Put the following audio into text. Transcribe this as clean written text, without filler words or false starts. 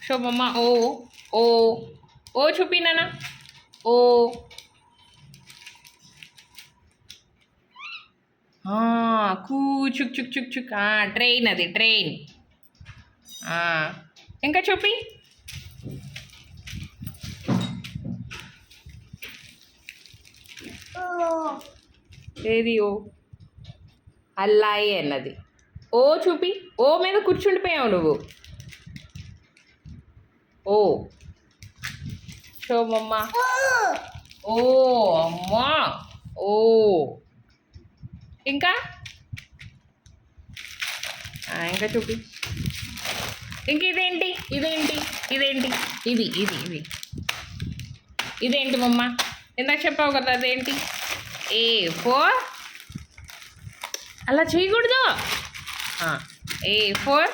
శోభమ్మ ఓ ఓ ఓ చూపినానా ఓ కూ చుక్ చుక్ చుక్ చుక్ ట్రైన్ అది ట్రైన్ ఇంకా చూపి ఏది ఓ అల్లాయి అన్నది ఓ చూపి ఓ మీద కూర్చుండిపోయావు నువ్వు ఓ శోభమ్మ ఓ అమ్మా ఓ ఇంకా ఇంకా చూపి ఇంక ఇదేంటి ఇదేంటి ఇదేంటి ఇది ఇది ఇది ఇదేంటి మమ్మ ఇందాక చెప్పావు కదా అదేంటి ఏ ఫోర్ అలా చేయకూడదు ఏ ఫోర్